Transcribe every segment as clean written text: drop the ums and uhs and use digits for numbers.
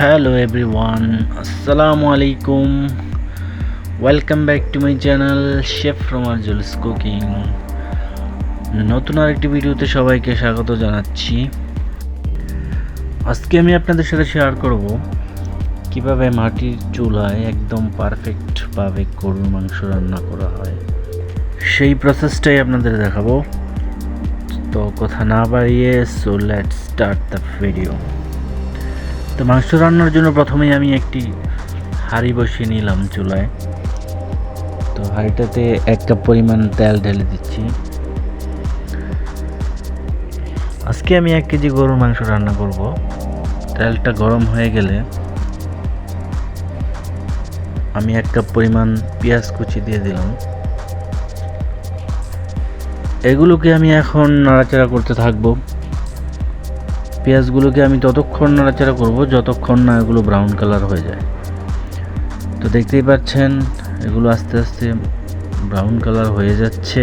Hello everyone, Assalamu alaikum. Welcome back to my channel Chef from Arjul's Cooking. নতুন আরেকটি ভিডিওতে সবাইকে স্বাগত জানাচ্ছি। আজকে আমি আপনাদের সাথে শেয়ার করব কিভাবে মাটির চুলায় একদম পারফেক্ট ভাবে গরুর মাংস রান্না করা হয়। সেই প্রসেসটাই আপনাদের দেখাবো। তো কথা না বাড়িয়ে so let's start the video. তো মাংস রান্নার জন্য প্রথমেই আমি একটি হাঁড়ি বসিয়ে নিলাম চুলায়। তো হাঁড়িটাতে 1 কাপ পরিমাণ তেল ঢেলে দিচ্ছি। আজকে আমি 1 কেজি গরুর মাংস রান্না করব। তেলটা গরম হয়ে গেলে আমি 1 কাপ পরিমাণ পেঁয়াজ কুচি দিয়ে দিলাম। এগুলোকে আমি এখন নাড়াচাড়া করতে থাকবো। পেঁয়াজগুলোকে আমি ততক্ষণ নাড়াচাড়া করব যতক্ষণ না এগুলো ব্রাউন কালার হয়ে যায়। তো দেখতেই পাচ্ছেন এগুলো আস্তে আস্তে ব্রাউন কালার হয়ে যাচ্ছে।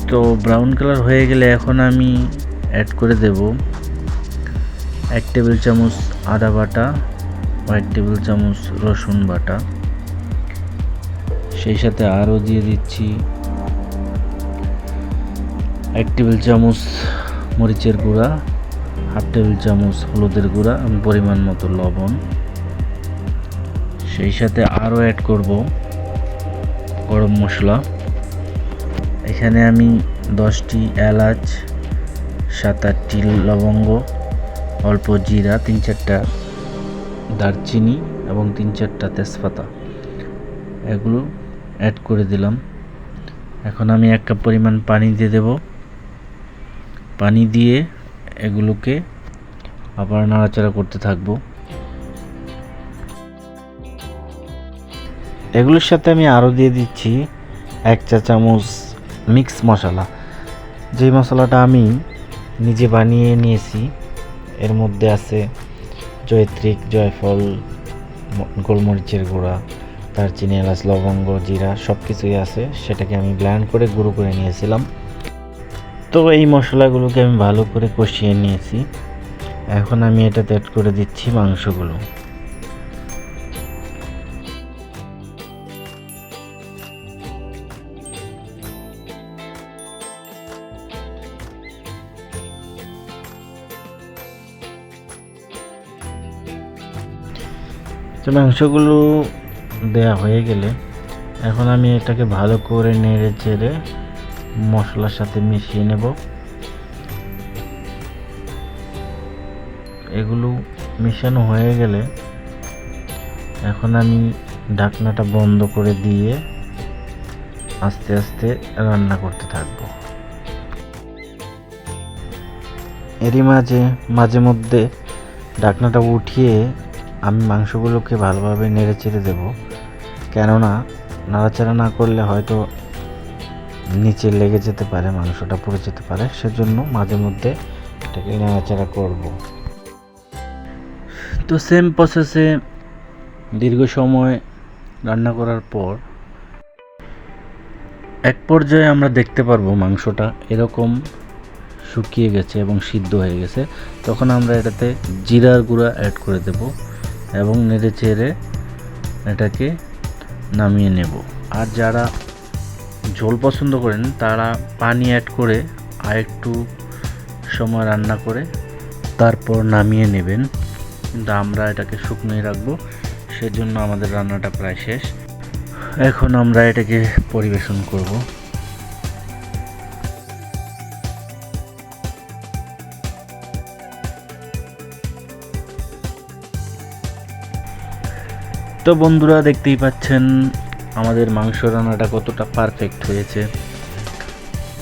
তো ব্রাউন কালার হয়ে গেলে এখন আমি অ্যাড করে দেব 1 টেবিল চামচ আদা বাটা, 1 টেবিল চামচ রসুন বাটা। সেই সাথে আরও দিয়ে দিচ্ছি 1 টেবিল চামচ মরিচের গুঁড়া, 1/2 টেবিল চামচ হলুদের গুঁড়া এবং পরিমাণ মতো লবণ। সেই সাথে আরও অ্যাড করব গরম মশলা। এখানে আমি 10টি এলাচ, 7-8টি লবঙ্গ, অল্প জিরা, 3-4টা দারচিনি এবং 3-4টা তেজপাতা এগুলো অ্যাড করে দিলাম। এখন আমি 1 কাপ পরিমাণ পানি দিয়ে দেব। পানি দিয়ে এগুলোকে আবার নাড়াচাড়া করতে থাকবো। এগুলোর সাথে আমি আরও দিয়ে দিচ্ছি 1 চা চামচ মিক্স মশলা, যেই মশলাটা আমি নিজে বানিয়ে নিয়েছি। এর মধ্যে আছে জয়ত্রী, জয়ফল, গোলমরিচের গুঁড়া, দারচিনি, এলাচ, লবঙ্গ, জিরা সব কিছুই আছে। সেটাকে আমি ব্লেন্ড করে গুঁড়ো করে নিয়েছিলাম। তো এই মশলাগুলোকে আমি ভালো করে কষিয়ে নিয়েছি। এখন আমি এটাতে অ্যাড করে দিচ্ছি মাংসগুলো। তো মাংসগুলো দেয়া হয়ে গেলে এখন আমি এটাকে ভালো করে নেড়ে চেড়ে মশলার সাথে মিশিয়ে নেব। এগুলো মিশানো হয়ে গেলে এখন আমি ঢাকনাটা বন্ধ করে দিয়ে আস্তে আস্তে রান্না করতে থাকব। এরই মাঝে মধ্যে ঢাকনাটা উঠিয়ে আমি মাংসগুলোকে ভালোভাবে নেড়ে চেড়ে দেব, কেননা নাড়াচাড়া না করলে হয়তো নিচে লেগে যেতে পারে, মাংসটা পুড়ে যেতে পারে। সেজন্য মাঝে মধ্যে এটাকে নাড়াচাড়া করব। তো সেম প্রসেসে দীর্ঘ সময় রান্না করার পর এক পর্যায়ে আমরা দেখতে পারবো মাংসটা এরকম শুকিয়ে গেছে এবং সিদ্ধ হয়ে গেছে। তখন আমরা এটাতে জিরার গুঁড়া অ্যাড করে দেব এবং নেড়ে চেড়ে এটাকে নামিয়ে নেব। আর যারা ঝোল পছন্দ করেন তারা পানি অ্যাড করে আরেকটু সময় রান্না করে তারপর নামিয়ে নেবেন। কিন্তু আমরা এটাকে শুকনোই রাখবো, সেজন্য আমাদের রান্নাটা প্রায় শেষ। এখন আমরা এটাকে পরিবেশন করব। তো বন্ধুরা দেখতেই পাচ্ছেন আমাদের মাংস রান্নাটা কতটা পারফেক্ট হয়েছে,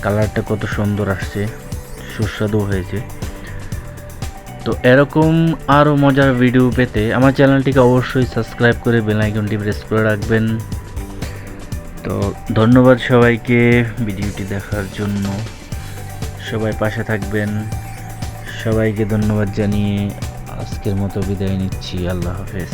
কালারটা কত সুন্দর আসছে, সুস্বাদু হয়েছে। তো এরকম আরও মজার ভিডিও পেতে আমার চ্যানেলটিকে অবশ্যই সাবস্ক্রাইব করে বেল আইকনটি প্রেস করে রাখবেন। তো ধন্যবাদ সবাইকে ভিডিওটি দেখার জন্য। সবাই পাশে থাকবেন। সবাইকে ধন্যবাদ জানিয়ে আজকের মতো বিদায় নিচ্ছি। আল্লাহ হাফেজ।